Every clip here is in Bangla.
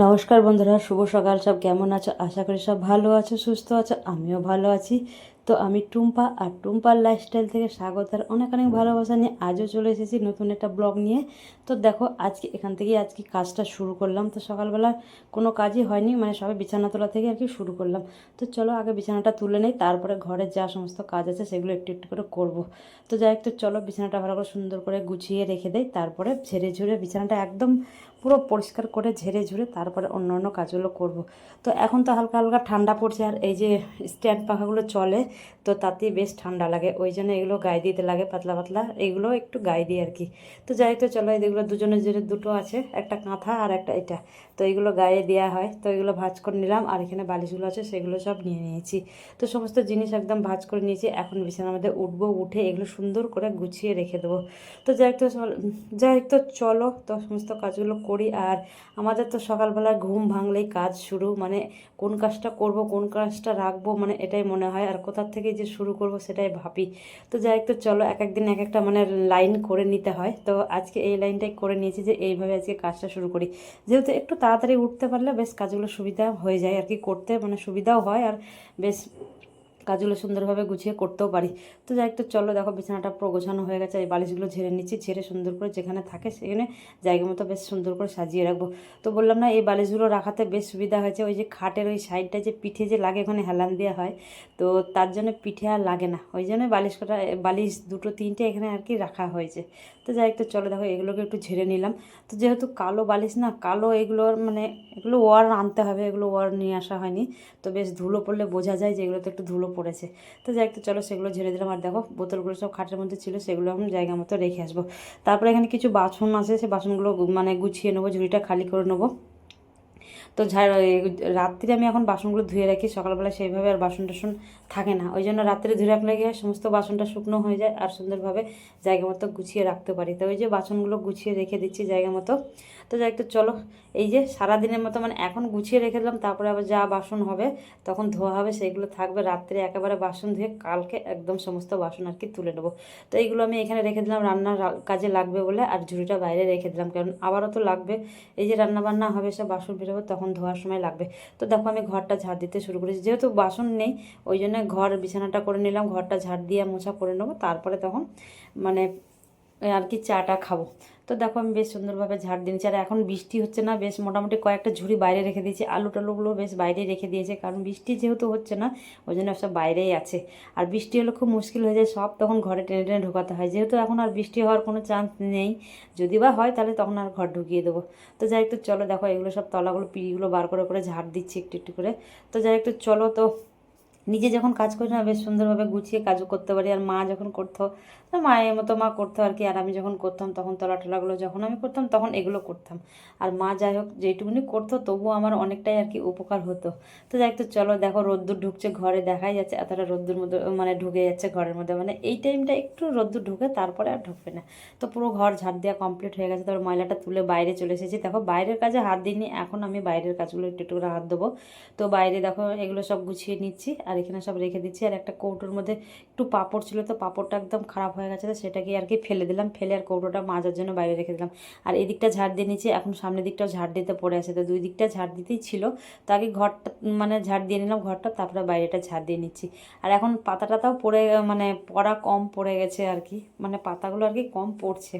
নমস্কার বন্ধুরা, শুভ সকাল। সব কেমন আছো? আশা করি সব ভালো আছো, সুস্থ আছো। আমিও ভালো আছি। তো আমি টুম্পা, আর টুম্পার লাইফস্টাইল থেকে স্বাগত আর অনেক অনেক ভালোবাসা নিয়ে আজও চলে এসেছি নতুন একটা ব্লগ নিয়ে। তো দেখো, আজকে এখান থেকেই আজকে কাজটা শুরু করলাম। তো সকালবেলা কোনো কাজই হয়নি, মানে সবাই বিছানা তোলা থেকে আর কি শুরু করলাম। তো চলো আগে বিছানাটা তুলে নেই, তারপরে ঘরের যা সমস্ত কাজ আছে সেগুলো একটু একটু করে করব। তো যাই হোক, তো চলো বিছানাটা ভালো করে সুন্দর করে গুছিয়ে রেখে দেই, তারপরে ঝেড়ে ঝুড়ে বিছানাটা একদম পুরো পরিষ্কার করে ঝেড়ে ঝুড়ে তারপরে অন্য অন্য কাজগুলো করব। তো এখন তো হালকা হালকা ঠান্ডা পড়ছে, আর এই যে স্ট্যান্ড পাখাগুলো চলে, তো তাতেই বেশ ঠান্ডা লাগে, ওই জন্য এগুলো গায়ে দিতে লাগে পাতলা পাতলা, এগুলো একটু গায়ে দিই আর কি। তো যাই, তো চলো এগুলো দুজনের যে দুটো আছে, একটা কাঁথা আর একটা এটা, তো এগুলো গায়ে দেওয়া হয়। তো এগুলো ভাঁজ করে নিলাম, আর এখানে বালিশগুলো আছে সেগুলো সব নিয়ে নিয়েছি। তো সমস্ত জিনিস একদম ভাঁজ করে নিয়েছি। এখন বিছানার মধ্যে উঠবো, উঠে এগুলো সুন্দর করে গুছিয়ে রেখে দেবো। তো যাই হোক, তো চলো তো সমস্ত কাজগুলো করি। আর আমাদের তো সকালবেলা ঘুম ভাঙলেই কাজ শুরু, মানে কোন কাজটা করব কোন কাজটা রাখবো, মানে এটাই মনে হয়, আর কোথার থেকে যে শুরু করব সেটাই ভাবি। তো যাই হোক, তো চলো এক একদিন এক একটা মানে লাইন করে নিতে হয়। তো আজকে এই লাইনটাই করে নিয়েছি যে এইভাবে আজকে কাজটা শুরু করি, যেহেতু একটু তাড়াতাড়ি উঠতে পারলে বেশ কাজগুলো সুবিধা হয়ে যায় আর কি, করতে মানে সুবিধাও হয়, আর বেশ কাজগুলো সুন্দরভাবে গুছিয়ে করতেও পারি। তো যাই একটু চলো, দেখো বিছানাটা পুরো গোছানো হয়ে গেছে। এই বালিশগুলো ঝেড়ে নিচ্ছি, ঝেড়ে সুন্দর করে যেখানে থাকে সেখানে জায়গা মতো বেশ সুন্দর করে সাজিয়ে রাখবো। তো বললাম না, এই বালিশগুলো রাখাতে বেশ সুবিধা হয়েছে। ওই যে খাটের ওই সাইডটা যে পিঠে যে লাগে, ওখানে হেলান দেওয়া হয়, তো তার জন্য পিঠে আর লাগে না, ওই জন্য বালিশ দুটো তিনটে এখানে আর কি রাখা হয়েছে। তো যাই একটু চলো, দেখো এগুলোকে একটু ঝেড়ে নিলাম। তো যেহেতু কালো বালিশ না, কালো এগুলোর মানে এগুলো ওয়ার আনতে হবে, এগুলো ওয়ার নিয়ে আসা হয়নি। তো বেশ ধুলো পড়লে বোঝা যায় যে এগুলোতে একটু ধুলো পড়েছে। তো যাই একটু চলো সেগুলো ঝেড়ে দিলাম। আর দেখো বোতলগুলো সব খাটের মধ্যে ছিল, সেগুলো আমি জায়গা মতো রেখে আসবো। তারপরে এখানে কিছু বাসন আছে, সে বাসনগুলো মানে গুছিয়ে নেবো, ঝুড়িটা খালি করে নেবো। তো রাত্রে আমি এখন বাসনগুলো ধুয়ে রাখি, সকালবেলা সেইভাবে আর বাসন টাসন থাকে না, ওই জন্য রাত্রে ধুয়ে রাখলে গিয়ে সমস্ত বাসনটা শুকনো হয়ে যায়, আর সুন্দরভাবে জায়গা মতো গুছিয়ে রাখতে পারি। তো ওই যে বাসনগুলো গুছিয়ে রেখে দিচ্ছি জায়গা মতো। তো যাই একটু চলো, এই যে সারাদিনের মতো মানে এখন গুছিয়ে রেখে দিলাম, তারপরে আবার যা বাসন হবে তখন ধোয়া হবে, সেইগুলো থাকবে রাত্রে একেবারে বাসন ধুয়ে কালকে একদম সমস্ত বাসন আর কি তুলে নেবো। তো এইগুলো আমি এখানে রেখে দিলাম রান্নার কাজে লাগবে বলে, আর ঝুড়িটা বাইরে রেখে দিলাম, কারণ আবারও তো লাগবে, এই যে রান্না বান্না হবে সব বাসন বেরোবে তখন ধোয়ার সময় লাগবে। তো দেখো আমি ঘরটা ঝাড় দিতে শুরু করেছি, যেহেতু বাসন নেই ওই জন্য ঘর বিছানাটা করে নিলাম, ঘরটা ঝাড় দিয়ে মোছা করে নেবো, তারপরে তখন মানে আর কি চাটা খাবো। তো দেখো আমি বেশ সুন্দরভাবে ঝাড় দিয়েছি। আর এখন বৃষ্টি হচ্ছে না, বেশ মোটামুটি কয়েকটা ঝুড়ি বাইরে রেখে দিয়েছি, আলু টালুগুলো বেশ বাইরে রেখে দিয়েছে, কারণ বৃষ্টি যেহেতু হচ্ছে না ওই জন্য সব বাইরেই আছে। আর বৃষ্টি হলে খুব মুশকিল হয়ে যায়, সব তখন ঘরে টেনে টেনে ঢোকাতে হয়, যেহেতু এখন আর বৃষ্টি হওয়ার কোনো চান্স নেই, যদি বা হয় তাহলে তখন আর ঘর ঢুকিয়ে দেবো। তো যাই একটু চলো, দেখো এগুলো সব তলাগুলো পিড়িগুলো বার করে করে ঝাড় দিচ্ছি একটু একটু করে। তো যাই একটু চলো, তো নিজে যখন কাজ করি না বেশ সুন্দরভাবে গুছিয়ে কাজও করতে পারি। আর মা যখন করতো, তো মায়ের মতো মা করতো আর কি, আর আমি যখন করতাম তখন তলা টলাগুলো যখন আমি করতাম তখন এগুলো করতাম। আর মা যাই হোক যেটুকুনি করতো তবুও আমার অনেকটাই আর কি উপকার হতো। তো যাই তো চলো, দেখো রোদ্দুর ঢুকছে ঘরে, দেখাই যাচ্ছে এতটা রোদ্দুর মধ্যে মানে ঢুকে যাচ্ছে ঘরের মধ্যে, মানে এই টাইমটা একটু রোদ্দুর ঢুকে তারপরে আর ঢুকবে না। তো পুরো ঘর ঝাড় দেওয়া কমপ্লিট হয়ে গেছে, তারপর ময়লাটা তুলে বাইরে চলে এসেছি। দেখো বাইরের কাজে হাত দিইনি, এখন আমি বাইরের কাজগুলো একটু একটু করে হাত দেবো। তো বাইরে দেখো এগুলো সব গুছিয়ে নিচ্ছি, আর এখানে সব রেখে দিচ্ছি। আর একটা কৌটোর মধ্যে একটু পাঁপড় ছিল, তো পাঁপড়টা একদম খারাপ হয়ে গেছে, তো সেটাকে আর কি ফেলে দিলাম, ফেলে আর কৌটোটা মাজার জন্য বাইরে রেখে দিলাম। আর এদিকটা ঝাড় দিয়ে নিচ্ছি, এখন সামনের দিকটাও ঝাড় দিতে পড়ে আছে, তো দুই দিকটা ঝাড় দিতেই ছিল। তো আগে ঘরটা মানে ঝাড় দিয়ে নিলাম ঘরটা, তারপরে বাইরেটা ঝাড় দিয়ে নিচ্ছি। আর এখন পাতা টাতাও পড়ে মানে পড়া কম পড়ে গেছে আর কি, মানে পাতাগুলো আর কি কম পড়ছে,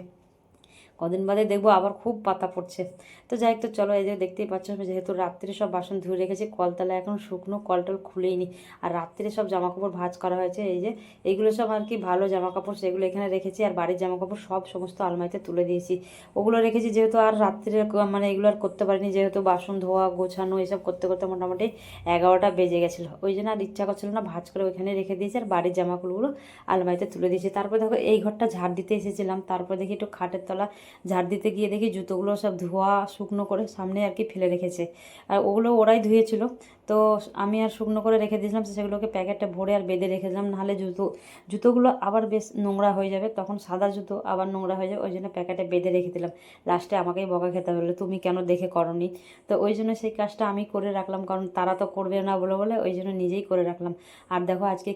কদিন বাদে দেখবো আবার খুব পাতা পড়ছে। তো যাই হোক, তো চলো এই যে দেখতেই পাচ্ছ, আমি যেহেতু রাত্রে সব বাসন ধুয়ে রেখেছি, কলতলা এখন শুকনো, কলটল খুলেই নি। আর রাত্রে সব জামাকাপড় ভাঁজ করা হয়েছে, এই যে এইগুলো সব আর কি ভালো জামাকাপড়, সেগুলো এখানে রেখেছি। আর বাড়ির জামাকাপড় সব সমস্ত আলমারিতে তুলে দিয়েছি, ওগুলো রেখেছি, যেহেতু আর রাত্রে মানে এগুলো আর করতে পারিনি, যেহেতু বাসন ধোয়া গোছানো এসব করতে করতে মোটামুটি 11টা বেজে গেছিলো, ওই জন্য আর ইচ্ছা করছিল না, ভাঁজ করে ওইখানে রেখে দিয়েছি। আর বাড়ির জামাকাপড়গুলো আলমারিতে তুলে দিয়েছি। তারপর দেখো এই ঘরটা ঝাড় দিতে এসেছিলাম, তারপর দেখি একটু খাটের তলা ঝাড় দিতে গিয়ে দেখি জুতোগুলো সব ধোয়া শুকনো করে সামনে আর কি ফেলে রেখেছে, আর ওগুলো ওরাই ধুয়েছিল। তো আমি আর শুকনো করে রেখে দিয়েছিলাম, সেগুলোকে প্যাকেটে ভরে আর বেঁধে রেখেছিলাম, নাহলে জুতোগুলো আবার বেশ নোংরা হয়ে যাবে, তখন সাদা জুতো আবার নোংরা হয়ে যাবে, ওই জন্য প্যাকেটে বেঁধে রেখে দিলাম। লাস্টে আমাকেই বকা খেতে হলো, তুমি কেন দেখে করনি। তো ওই জন্য সেই কাজটা আমি করে রাখলাম, কারণ তারা তো করবে না বলে বলে ওই জন্য নিজেই করে রাখলাম। আর দেখো আজকে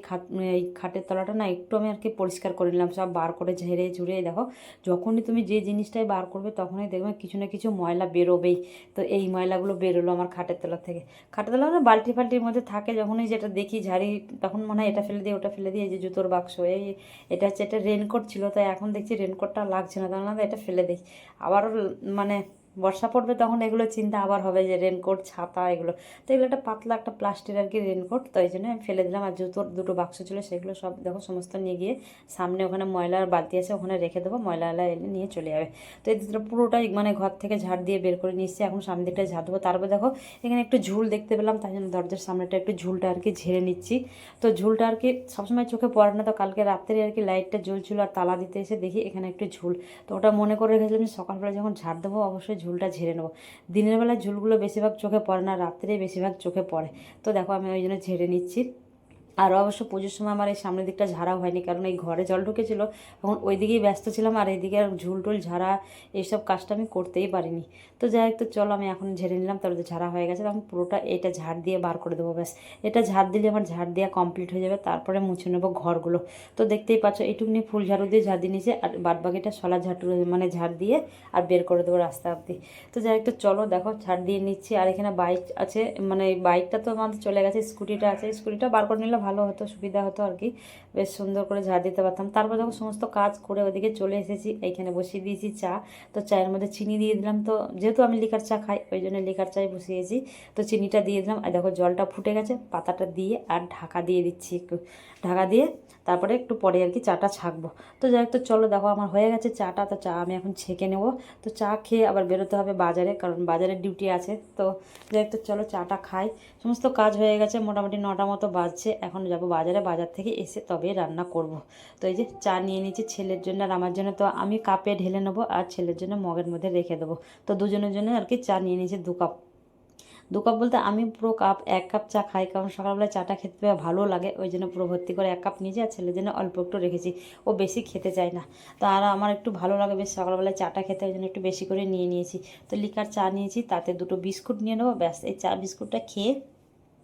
এই খাটের তলাটা না একটু আমি আর কি পরিষ্কার করে নিলাম, সব বার করে ঝেড়ে ঝুড়ে। দেখো যখনই তুমি যে জিনিস নিচটায় বার করবে তখনই দেখবেন কিছু না কিছু ময়লা বেরোবেই। তো এই ময়লাগুলো বেরোলো আমার খাটের তলা থেকে। খাটের তলা না, বালতি ফাল্টির মধ্যে থাকে, যখনই যেটা দেখি ঝাড়ি তখন মনে হয় এটা ফেলে দিই ওটা ফেলে দিই। এই যে জুতোর বাক্স, এই এটা হচ্ছে, এটা রেনকোট ছিল, তাই এখন দেখছি রেনকোটটা লাগছে না, তাহলে না এটা ফেলে দিই। আবারও মানে বর্ষা পড়বে তখন এগুলো চিন্তা আবার হবে যে রেনকোট ছাতা এগুলো। তো এগুলো একটা পাতলা একটা প্লাস্টিক আর কি রেনকোট, তো এই জন্য আমি ফেলে দিলাম। আর জুতোর দুটো বাক্স ছিল সেগুলো সব দেখো সমস্ত নিয়ে গিয়ে সামনে ওখানে ময়লার বালতি আছে ওখানে রেখে দেবো, ময়লা এলে নিয়ে চলে যাবে। তো এই দুটো পুরোটাই মানে ঘর থেকে ঝাড় দিয়ে বের করে নিয়ে এসেছি, এখন সামনের দিকটা ঝাড় দেবো। তারপর দেখো এখানে একটু ঝুল দেখতে পেলাম, তাই জন্য দরজার সামনেটা একটু ঝুলটা আর কি ঝেড়ে নিচ্ছি। তো ঝুলটা আর কি সবসময় চোখে পড়ে না, তো কালকে রাত্রে আর কি লাইটটা জ্বলছিল আর তালা দিতে এসে দেখি এখানে একটু ঝুল। তো ওটা মনে করে রেখেছিলাম যে সকালবেলা যখন ঝাড় দেবো অবশ্যই ঝুলটা ঝেড়ে নেবো। দিনের বেলায় ঝুলগুলো বেশিরভাগ চোখে পড়ে না, রাত্রে বেশিরভাগ চোখে পড়ে। তো দেখো আমি ওই জন্য ঝেড়ে নিচ্ছি। আর অবশ্য পুজোর সময় আমার এই সামনের দিকটা ঝাড়া হয়নি, কারণ এই ঘরে জল ঢুকেছিল, তখন ওই দিকেই ব্যস্ত ছিলাম, আর এইদিকে আর ঝুল টুল ঝাড়া এইসব কাজটা আমি করতেই পারিনি। তো যাই হোক, তো চলো আমি এখন ঝেড়ে নিলাম, তাহলে তো ঝাড়া হয়ে গেছে, তখন পুরোটা এটা ঝাড় দিয়ে বার করে দেবো। ব্যাস এটা ঝাড় দিলে আমার ঝাড় দেওয়া কমপ্লিট হয়ে যাবে, তারপরে মুছে নেবো ঘরগুলো। তো দেখতেই পাচ্ছ এইটুকুনি ফুল ঝাড়ু দিয়ে ঝাড় দিয়ে নিয়েছে, আর বাদবাকিটা শলা ঝাড়ু মানে ঝাড় দিয়ে আর বের করে দেবো রাস্তা অব্দি। তো যাই হোক, তো চলো দেখো ঝাড় দিয়ে নিচ্ছি। আর এখানে বাইক আছে, মানে বাইকটা তো আমাদের চলে গেছে, স্কুটিটা আছে, স্কুটিটা বার করে নিলে ভালো হতো, সুবিধা হতো আর কি, বেশ সুন্দর করে ঝাড় দিতে পারতাম। তারপর যখন সমস্ত কাজ করে ওইদিকে চলে এসেছি, এইখানে বসিয়ে দিয়েছি চা। তো চায়ের মধ্যে চিনি দিয়ে দিলাম, তো যেহেতু আমি লিকার চা খাই ওই জন্য লিকার চাই বসিয়েছি। তো চিনিটা দিয়ে দিলাম, আর দেখো জলটা ফুটে গেছে, পাতাটা দিয়ে আর ঢাকা দিয়ে দিচ্ছি একটু, ঢাকা দিয়ে তারপরে একটু পরে আর কি চাটা ছাঁকবো। তো যাই হোক, তো চলো দেখো আমার হয়ে গেছে চাটা, তো চা আমি এখন ছেঁকে নেবো। তো চা খেয়ে আবার বেরোতে হবে বাজারে, কারণ বাজারে ডিউটি আছে। তো যাই হোক, তো চলো চাটা খাই। সমস্ত কাজ হয়ে গেছে, মোটামুটি 9টা মতো বাজছে, এখন যাব বাজারে, বাজার থেকে এসে তবে রান্না করব। তো এই যে চা নিয়ে নিয়েছি ছেলের জন্য আর আমার জন্য, তো আমি কাপে ঢেলে নেবো আর ছেলের জন্য মগের মধ্যে রেখে দেবো। তো দুজনের জন্য আর কি চা নিয়ে নিয়েছি 2 কাপ। 2 কাপ বলতে আমি পুরো কাপ 1 কাপ চা খাই, কারণ সকালবেলা চাটা খেতে ভালো লাগে, ওই জন্য পুরো ভর্তি করে 1 কাপ নিয়েছি, আর ছেলের জন্য অল্প একটু রেখেছি, ও বেশি খেতে চায় না। তো আর আমার একটু ভালো লাগে বেশ সকালবেলায় চাটা খেতে, ওই জন্য একটু বেশি করে নিয়ে নিয়েছি। তো লিকার চা নিয়েছি, তাতে 2টো বিস্কুট নিয়ে নেবো, ব্যাস এই চা বিস্কুটটা খেয়ে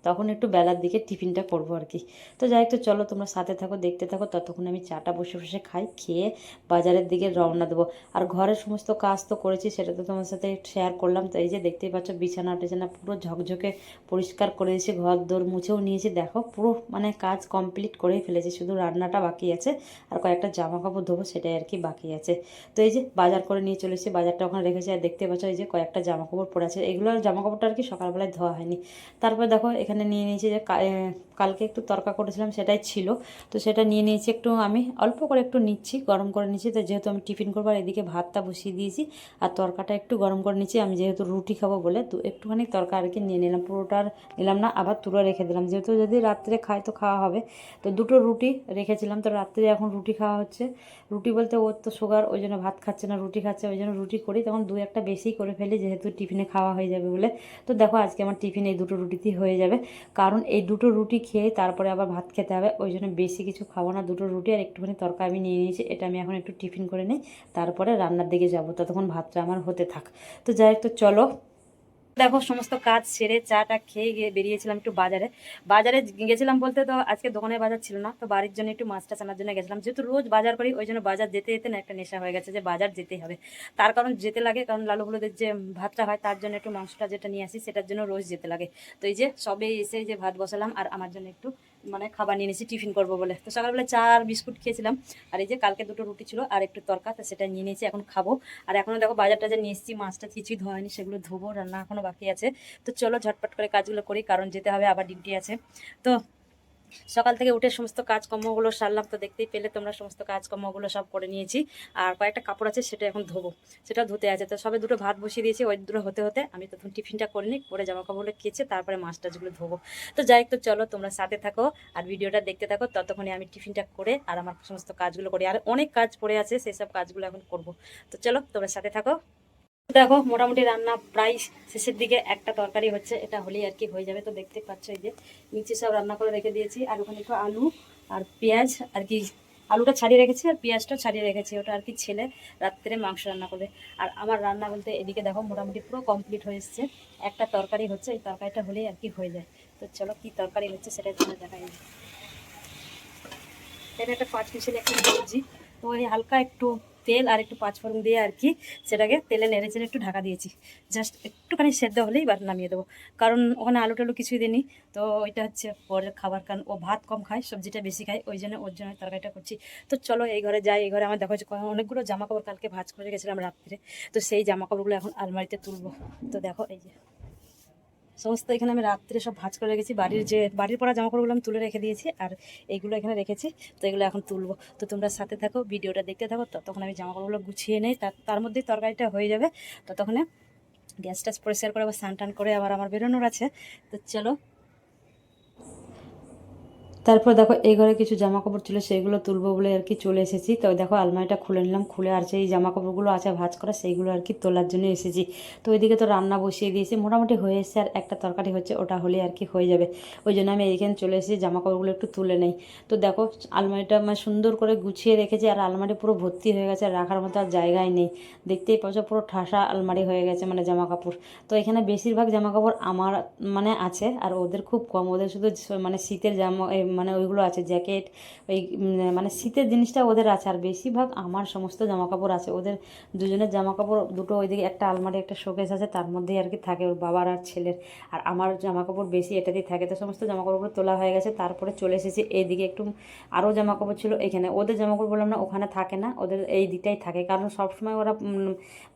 তখন একটু বেলার দিকে টিফিনটা করবো আর কি। তো যাই হোক, তো চলো তোমরা সাথে থাকো, দেখতে থাকো, ততক্ষণ আমি চাটা বসে বসে খাই, খেয়ে বাজারের দিকে রওনা দেবো। আর ঘরের সমস্ত কাজ তো করেছি, সেটা তো তোমার সাথে শেয়ার করলাম। তো এই যে দেখতেই পাচ্ছ বিছানা টিছানা পুরো ঝকঝকে পরিষ্কার করে দিয়েছি, ঘর দোর মুছেও নিয়েছি, দেখো পুরো মানে কাজ কমপ্লিট করেই ফেলেছি, শুধু রান্নাটা বাকি আছে আর কয়েকটা জামা কাপড় ধোবো, সেটাই আর কি বাকি আছে। তো এই যে বাজার করে নিয়ে চলে এসেছি, বাজারটা ওখানে রেখেছি, আর দেখতে পাচ্ছ এই যে কয়েকটা জামা কাপড় পরে আছে, এগুলো জামা কাপড়টা আর কি সকালবেলায় ধোয়া হয়নি। তারপর দেখো এখানে নিয়ে নিয়েছি যে কালকে একটু তরকা করেছিলাম সেটাই ছিল, তো সেটা নিয়ে নিয়েছি, একটু আমি অল্প করে একটু নিচ্ছি, গরম করে নিচ্ছি। তো যেহেতু আমি টিফিন করবো, আর এদিকে ভাতটা বসিয়ে দিয়েছি, আর তরকাটা একটু গরম করে নিচ্ছি, আমি যেহেতু রুটি খাবো বলে তো একটুখানি তরকা আর কি নিয়ে নিলাম, পুরোটা নিলাম না, আবার তুলে রেখে দিলাম, যেহেতু যদি রাত্রে খাই তো খাওয়া হবে। তো 2টো রুটি রেখেছিলাম, তো রাত্রে এখন রুটি খাওয়া হচ্ছে। রুটি বলতে ওর তো সুগার, ওই জন্য ভাত খাচ্ছে না, রুটি খাচ্ছে, ওই জন্য রুটি করি, তখন 2-1টা বেশি করে ফেলি, যেহেতু টিফিনে খাওয়া হয়ে যাবে বলে। তো দেখো আজকে আমার টিফিন এই 2টো রুটিতেই হয়ে যাবে, কারণ এই 2টো রুটি খেয়ে তারপরে আবার ভাত খেতে হবে, ওই জন্য বেশি কিছু খাবো না, 2টো রুটি আর একটুখানি তরকা আমি নিয়ে নিয়েছি, এটা আমি এখন একটু টিফিন করে নিই, তারপরে রান্নার দিকে যাবো, ততক্ষণ ভাতটা আমার হতে থাক। তো যাই হোক, তো চলো দেখো সমস্ত কাজ সেরে চাটা খেয়ে গিয়ে বেরিয়েছিলাম একটু বাজারে। বাজারে গেছিলাম বলতে, তো আজকে দোকানের বাজার ছিল না, তো বাড়ির জন্য একটু মাছটা আনার জন্য গেছিলাম, যেহেতু রোজ বাজার করি ওই জন্য বাজার যেতে যেতে না একটা নেশা হয়ে গেছে যে বাজার যেতেই হবে। তার কারণ যেতে লাগে, কারণ লালু হলুদের যে ভাতটা হয় তার জন্য একটু মাংসটা যেটা নিয়ে আসি সেটার জন্য রোজ যেতে লাগে। তো এই যে সবে এসে যে ভাত বসালাম, আর আমার জন্য একটু মানে খাবার নিয়ে নিয়েছি টিফিন করবো বলে। তো সকালবেলা চা আর বিস্কুট খেয়েছিলাম, আর এই যে কালকে 2টো রুটি ছিল আর একটু তরকা, তো সেটা নিয়ে নিয়েছি, এখন খাবো। আর এখনো দেখো বাজারটা যে নিয়ে এসেছি, মাছটা কিছুই ধোয়া হয়নি, সেগুলো ধোবো, রান্না এখনো বাকি আছে। তো চলো ঝটপট করে কাজগুলো করি, কারণ যেতে হবে, আবার ডিউটি আছে। তো সকাল থেকে উঠে সমস্ত কাজকর্মগুলো সারলাম, তো দেখতেই পেলে তোমরা সমস্ত কাজকর্মগুলো সব করে নিয়েছি। আর কয়েকটা কাপড় আছে সেটা এখন ধোবো, সেটা ধুতে আছে। তো সবে 2টো ভাত বসিয়ে দিয়েছি, ওই 2টো হতে হতে আমি তখন টিফিনটা করে নিই, করে জামা কাপড়গুলো কেচে তারপরে মাছ টাছগুলো ধোবো। তো যাই হোক, তো চলো তোমরা সাথে থাকো আর ভিডিওটা দেখতে থাকো, ততক্ষণে আমি টিফিনটা করে আর আমার সমস্ত কাজগুলো করি, আর অনেক কাজ পড়ে আছে, সেই সব কাজগুলো এখন করবো। তো চলো তোমরা সাথে থাকো। দেখো মোটামুটি রান্না প্রায় শেষের দিকে, একটা তরকারি হচ্ছে, এটা হলেই আর কি হয়ে যাবে। তো দেখতে পাচ্ছ এই যে নিচে সব রান্না করে রেখে দিয়েছি, আর ওখানে একটু আলু আর পেঁয়াজ আর কি, আলুটা ছাড়িয়ে রেখেছি আর পেঁয়াজটা ছাড়িয়ে রেখেছি, ওটা আর কি ছেলে রাত্রে মাংস রান্না করবে। আর আমার রান্না বলতে এদিকে দেখো মোটামুটি পুরো কমপ্লিট হয়ে এসছে, একটা তরকারি হচ্ছে, এই তরকারিটা হলেই আর কি হয়ে যায়। তো চলো কি তরকারি হচ্ছে সেটাই তোমার দেখাই। এটা একটা 5 মিশালি একটা সবজি, তো এই হালকা একটু তেল আর একটু পাঁচফোড়ন দিয়ে আর কি সেটাকে তেলে নেড়ে চেড়ে একটু ঢাকা দিয়েছি, জাস্ট একটুখানি সেদ্ধ হলেই এবার নামিয়ে দেবো। কারণ ওখানে আলু টালু কিছুই দিইনি, তো ওইটা হচ্ছে পরের খাবার, কারণ ও ভাত কম খায়, সবজিটা বেশি খায়, ওই জন্য ওর জন্য তরকারিটা করছি। তো চলো এই ঘরে যাই। এই ঘরে আমার দেখো অনেকগুলো জামা কাপড় কালকে ভাঁজ করে গেছিলাম রাত্রে, তো সেই জামা কাপড়গুলো এখন আলমারিতে তুলবো। তো দেখো এই যে সমস্ত এখানে আমি রাত্রে সব ভাঁজ করে রেখেছি, বাড়ির পরা জামা কাপড়গুলো আমি তুলে রেখে দিয়েছি, আর এইগুলো এখানে রেখেছি। তো এগুলো এখন তুলবো। তো তোমরা সাথে থাকো, ভিডিওটা দেখতে থাকো, ততক্ষণ আমি জামা কাপড়গুলো গুছিয়ে নেই, তার মধ্যেই তরকারিটা হয়ে যাবে। ততক্ষণে গ্যাস ট্যাস পরিষ্কার করে আবার স্নান টান করে আবার আমার বেরোনোর আছে। তো চলো। তারপর দেখো এই ঘরে কিছু জামা কাপড় ছিল, সেইগুলো তুলবো বলে আর কি চলে এসেছি। তো দেখো আলমারিটা খুলে নিলাম, খুলে আর সেই জামা কাপড়গুলো আছে ভাঁজ করা, সেইগুলো আর কি তোলার জন্য এসেছি। তো ওইদিকে তো রান্না বসিয়ে দিয়েছি, মোটামুটি হয়ে এসেছে, আর একটা তরকারি হচ্ছে, ওটা হলে আর কি হয়ে যাবে। ওই জন্য আমি এইখানে চলে এসেছি, জামা কাপড়গুলো একটু তুলে নেই। তো দেখো আলমারিটা মানে সুন্দর করে গুছিয়ে রেখেছি, আর আলমারি পুরো ভর্তি হয়ে গেছে, আর রাখার মতো আর জায়গায় নেই। দেখতেই পাচ্ছ পুরো ঠাসা আলমারি হয়ে গেছে মানে জামা কাপড়। তো এখানে বেশিরভাগ জামা কাপড় আমার মানে আছে, আর ওদের খুব কম, ওদের শুধু মানে শীতের জামা মানে ওইগুলো আছে, জ্যাকেট, ওই মানে শীতের জিনিসটা ওদের আছে, আর বেশিরভাগ আমার সমস্ত জামা কাপড় আছে। ওদের দুজনের জামা কাপড় দুটো ওইদিকে একটা আলমারি একটা শোকেস আছে, তার মধ্যেই আর কি থাকে, ওর বাবার আর ছেলের। আর আমার জামা কাপড় বেশি এটাতেই থাকে। তো সমস্ত জামা কাপড়গুলো তোলা হয়ে গেছে, তারপরে চলে এসেছি এইদিকে। একটু আরও জামা কাপড় ছিল এখানে, ওদের জামা কাপড় বললাম না ওখানে থাকে না, ওদের এই দিকটাই থাকে, কারণ সবসময় ওরা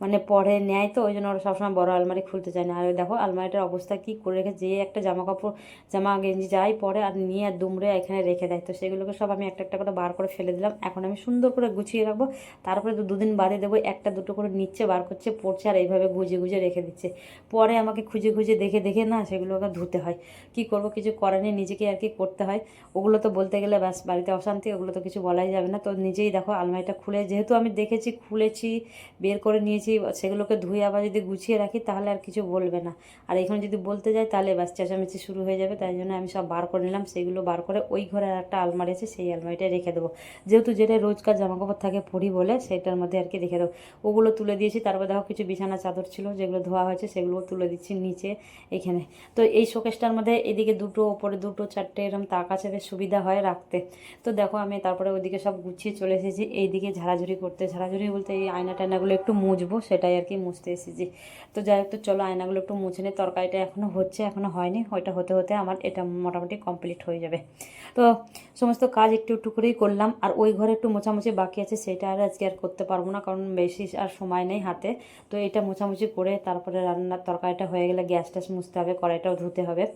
মানে পরে নেয়, তো ওই জন্য ওরা সবসময় বড় আলমারি খুলতে চায় না। আর দেখো আলমারিটার অবস্থা কী করে রেখে, যে একটা জামা কাপড় জামা গেঞ্জি যাই পরে আর নিয়ে আর দুমড়ে এখানে রেখে দেয়। তো সেগুলোকে সব আমি একটা একটা করে বার করে ফেলে দিলাম। এখন আমি সুন্দর করে গুছিয়ে রাখবো, তারপরে তো দুদিন বাদে দেবো, একটা দুটো করে নিচ্ছে, বার করছে, পড়ছে, আর এইভাবে গুজে গুজে রেখে দিচ্ছে। পরে আমাকে খুঁজে খুঁজে দেখে দেখে না সেগুলোকে ধুতে হয়। কি করব, কিছু করার নেই, নিজেকে আর কি করতে হয়। ওগুলো তো বলতে গেলে ব্যাস বাড়িতে অশান্তি, ওগুলো তো কিছু বলাই যাবে না। তো নিজেই দেখো আলমারিটা খুলে, যেহেতু আমি দেখেছি, খুলেছি, বের করে নিয়েছি, সেগুলোকে ধুয়ে আবার যদি গুছিয়ে রাখি তাহলে আর কিছু বলবে না। আর এখানে যদি বলতে যাই তাহলে ব্যাস চেঁচামেচি শুরু হয়ে যাবে। তাই জন্য আমি সব বার করে নিলাম, সেইগুলো বার করে ওই ঘরে আর একটা আলমারি আছে, সেই আলমারিটায় রেখে দেবো। যেহেতু যেটা রোজকার জামাকাপড় থাকে পরি বলে, সেটার মধ্যে আর কি রেখে দেবো। ওগুলো তুলে দিয়েছি। তারপর দেখো কিছু বিছানা চাদর ছিল যেগুলো ধোয়া হয়েছে, সেগুলো তুলে দিচ্ছি নিচে এখানে। তো এই শোকেসটার মধ্যে এদিকে দুটো, ওপরে দুটো, চারটে এরকম তাক আছে, বেশ সুবিধা হয় রাখতে। তো দেখো আমি তারপরে ওইদিকে সব গুছিয়ে চলে এসেছি এইদিকে ঝাড়াঝুড়ি করতে। ঝাড়াঝুড়ি বলতে এই আয়না টায়নাগুলো একটু মুছবো, সেটাই আর কি মুছতে এসেছি। তো যাই হোক, তো চলো আয়নাগুলো একটু মুছে নিই। তরকারিটা এখনও হচ্ছে, এখনও হয়নি, ওইটা হতে হতে আমার এটা মোটামুটি কমপ্লিট হয়ে যাবে। তো সমস্ত কাজ একটু একটু করেই করলাম। আর ওই ঘরে একটু মোছামুছি বাকি আছে, সেটা আর আজকে আর করতে পারবো না, কারণ বেশি আর সময় নেই হাতে। তো এটা মোছামুছি করে তারপরে রান্নার তরকারিটা হয়ে গেলে গ্যাস ট্যাস মুছতে হবে, কড়াইটাও ধুতে হবে।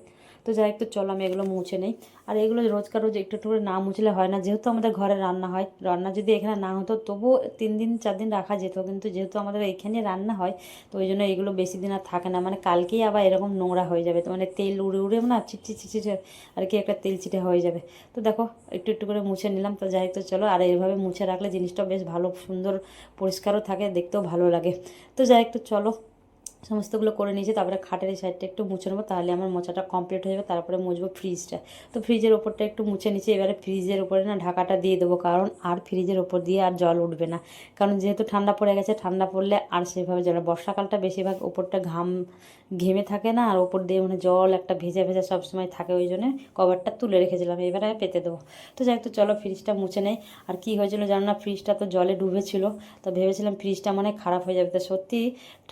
তো যাই একটু চলো আমি এগুলো মুছে নেই। আর এগুলো রোজকার রোজ একটু একটু করে না মুছলে হয় না, যেহেতু আমাদের ঘরে রান্না হয়। রান্না যদি এখানে না হতো তবুও 3 দিন 4 দিন রাখা যেত, কিন্তু যেহেতু আমাদের এইখানে রান্না হয়, তো ওই জন্য এগুলো বেশি দিন আর থাকে না। মানে কালকেই আবার এরকম নোংরা হয়ে যাবে, তো মানে তেল উড়ে উড়ে না চিটচি চিটচিটে আর কি একটা তেল চিটে হয়ে যাবে। তো দেখো একটু একটু করে মুছে নিলাম। তো যাই তো চলো, আর এইভাবে মুছে রাখলে জিনিসটাও বেশ ভালো সুন্দর পরিষ্কারও থাকে, দেখতেও ভালো লাগে। তো যাই একটু চলো, সমস্তগুলো করে নিয়েছি। তারপরে খাটের এই সাইডটা একটু মুছে নেবো, তাহলে আমার মোছাটা কমপ্লিট হয়ে যাবে। তারপরে মুছবো ফ্রিজটা। তো ফ্রিজের ওপরটা একটু মুছে নিচ্ছি। এবারে ফ্রিজের ওপরে না ঢাকাটা দিয়ে দেবো, কারণ আর ফ্রিজের ওপর দিয়ে আর জল উঠবে না, কারণ যেহেতু ঠান্ডা পড়ে গেছে, ঠান্ডা পড়লে আর সেভাবে জল, বর্ষাকালটা বেশিরভাগ ওপরটা ঘেমে থাকে না, আর ওপর দিয়ে মানে জল একটা ভেজা ভেজা সবসময় থাকে, ওই জন্য কভারটা তুলে রেখেছিলাম, এবারে পেতে দেবো। তো যাই তো চলো ফ্রিজটা মুছে নেই। আর কি হয়েছিল জানো না, ফ্রিজটা তো জলে ডুবেছিল, তো ভেবেছিলাম ফ্রিজটা মানে খারাপ হয়ে যাবে। তো সত্যি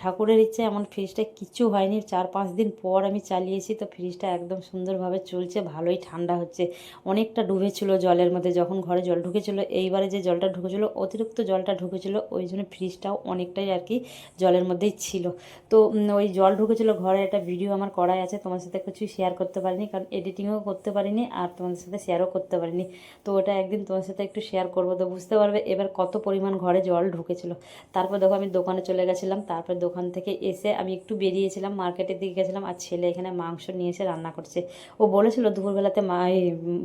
ঠাকুরের ইচ্ছে এমন ফ্রিজটা কিচ্ছু হয়নি। 4-5 দিন পর আমি চালিয়েছি, তো ফ্রিজটা একদম সুন্দরভাবে চলছে, ভালোই ঠান্ডা হচ্ছে। অনেকটা ডুবেছিল জলের মধ্যে, যখন ঘরে জল ঢুকেছিল, এইবারে যে জলটা ঢুকেছিল অতিরিক্ত জলটা ঢুকেছিল, ওই জন্য ফ্রিজটাও অনেকটাই আর কি জলের মধ্যেই ছিল। তো ওই জল ঢুকেছিল ঘরে, একটা ভিডিও আমার করাই আছে, তোমার সাথে কিছু শেয়ার করতে পারিনি, কারণ এডিটিংও করতে পারিনি আর তোমাদের সাথে শেয়ারও করতে পারিনি। তো ওটা একদিন তোমার সাথে একটু শেয়ার করবো, তো বুঝতে পারবে এবার কত পরিমাণ ঘরে জল ঢুকেছিল। তারপর দেখো আমি দোকানে চলে গেছিলাম, তারপর দোকান থেকে এসে আমি একটু বেরিয়েছিলাম, মার্কেটের দিকে গেছিলাম, আর ছেলে এখানে মাংস নিয়ে এসে রান্না করছে। ও বলেছিল দুপুরবেলাতে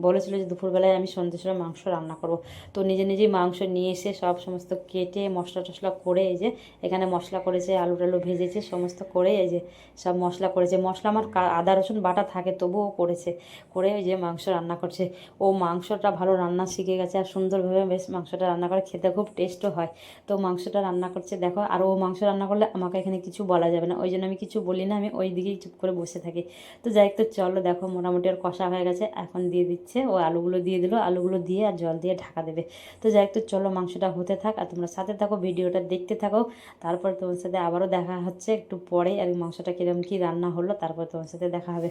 বলেছিল যে দুপুরবেলায় আমি সন্ধ্যের সময় মাংস রান্না করব। তো নিজে নিজেই মাংস নিয়ে এসে সমস্ত কেটে মশলা টশলা করে, এই যে এখানে মশলা করেছে, আলু টালু ভেজেছে, সমস্ত করে এই যে সব মশলা করেছে। মশলা আমার আদা রসুন বাটা থাকে, তবুও করেছে, করে ওই যে মাংস রান্না করছে। ও মাংসটা ভালো রান্না শিখে গেছে, আর সুন্দরভাবে বেশ মাংসটা রান্না করে, খেতে খুব টেস্টও হয়। তো মাংসটা রান্না করছে দেখো। আর ও মাংস রান্না করলে আমাকে এখানে কিছু বলা যাবে না, ওই জন্য আমি কিছু বলি না, আমি ওই দিকেই চুপ করে বসে থাকি। তো যাই হোক, তো চলো দেখো মোটামুটি ওর কষা হয়ে গেছে, এখন দিয়ে দিচ্ছে ও আলুগুলো দিয়ে দিল, আলুগুলো দিয়ে আর জল দিয়ে ঢাকা দেবে। তো যাই হোক, তো চলো মাংসটা হতে থাক আর তোমরা সাথে থাকো, ভিডিওটা দেখতে থাকো। তারপর তোমার সাথে আবারও দেখা হচ্ছে একটু পরে, আর মাংসটা কিরকম কী রান্না হলো তারপর তোমার সাথে দেখা হবে।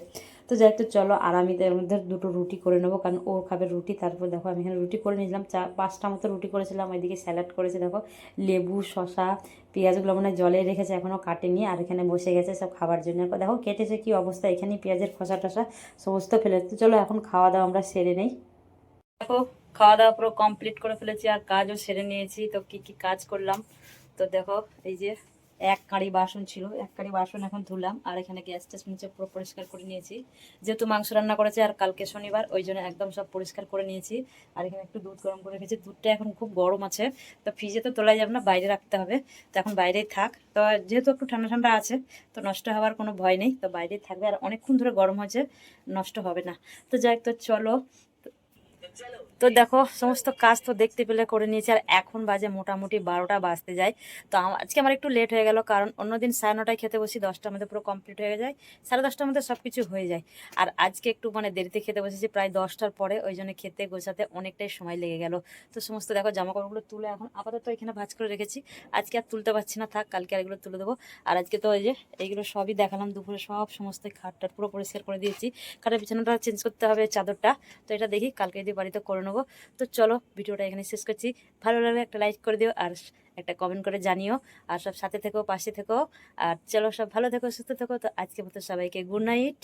তো যাই হোক, তো চলো আর আমি এর মধ্যে দুটো রুটি করে নেবো, কারণ ও খাবে রুটি। তারপর দেখো আমি এখানে রুটি করে নিলাম, 4-5টা মতো রুটি করেছিলাম, ওইদিকে স্যালাড করেছি দেখো, লেবু শশা পেঁয়াজগুলো মানে জলে রেখেছে এখনও কাটেনি, আর এখানে বসে গেছে সব খাবার জন্য। এরপর দেখো কেটেছে কি অবস্থা, এখানেই পেঁয়াজের খোসা টসা সমস্ত ফেলে। তো চলো এখন খাওয়া দাওয়া আমরা সেরে নেই। দেখো খাওয়া দাওয়া পুরো কমপ্লিট করে ফেলেছি আর কাজও সেরে নিয়েছি। তো কি কি কাজ করলাম, তো দেখো এই যে এক কাঁড়ি বাসন ছিল, এক কাঁড়ি বাসন এখন ধুলাম, আর এখানে গ্যাস ট্যাস মুছে পুরো পরিষ্কার করে নিয়েছি, যেহেতু মাংস রান্না করেছে আর কালকে শনিবার, ওই জন্য একদম সব পরিষ্কার করে নিয়েছি। আর এখানে একটু দুধ গরম করে রেখেছি, দুধটা এখন খুব গরম আছে, তো ফ্রিজে তো তোলা যাবে না, বাইরে রাখতে হবে। তো এখন বাইরেই থাক, তো যেহেতু একটু ঠান্ডা ঠান্ডা আছে তো নষ্ট হওয়ার কোনো ভয় নেই, তো বাইরেই থাকবে, আর অনেকক্ষণ ধরে গরম হয়েছে, নষ্ট হবে না। তো যাই হোক, তো চলো, তো দেখো সমস্ত কাজ তো দেখতে পেলে করে নিয়েছি, আর এখন বাজে মোটামুটি 12টা বাজতে যায়। তো আজকে আমার একটু লেট হয়ে গেল, কারণ অন্যদিন 9:30টায় খেতে বসি, 10টার মধ্যে পুরো কমপ্লিট হয়ে যায়, 10:30টার মধ্যে সব কিছু হয়ে যায়। আর আজকে একটু মানে দেরিতে খেতে বসেছি, প্রায় 10টার পরে, ওই জন্য খেতে গোছাতে অনেকটাই সময় লেগে গেল। তো সমস্ত দেখো জামাকাপড়গুলো তুলে এখন আপাতত এখানে ভাঁজ করে রেখেছি, আজকে আর তুলতে পারছি না, থাক কালকে আর এগুলো তুলে দেবো। আর আজকে তো এই যে এইগুলো সবই দেখালাম, দুপুরে সব সমস্ত খাটটা পুরো পরিষ্কার করে দিয়েছি, খাটের বিছানাটা চেঞ্জ করতে হবে, চাদরটা, তো এটা দেখি কালকে যদি বাড়িতে করে নেবো। তো চলো ভিডিওটা এখানে শেষ করছি, ভালো লাগলে একটা লাইক করে দিও আর একটা কমেন্ট করে জানিও, আর সব সাথে থেকো, পাশে থেকো, আর চলো সব ভালো থেকো, সুস্থ থেকো। তো আজকের মতো সবাইকে গুড নাইট।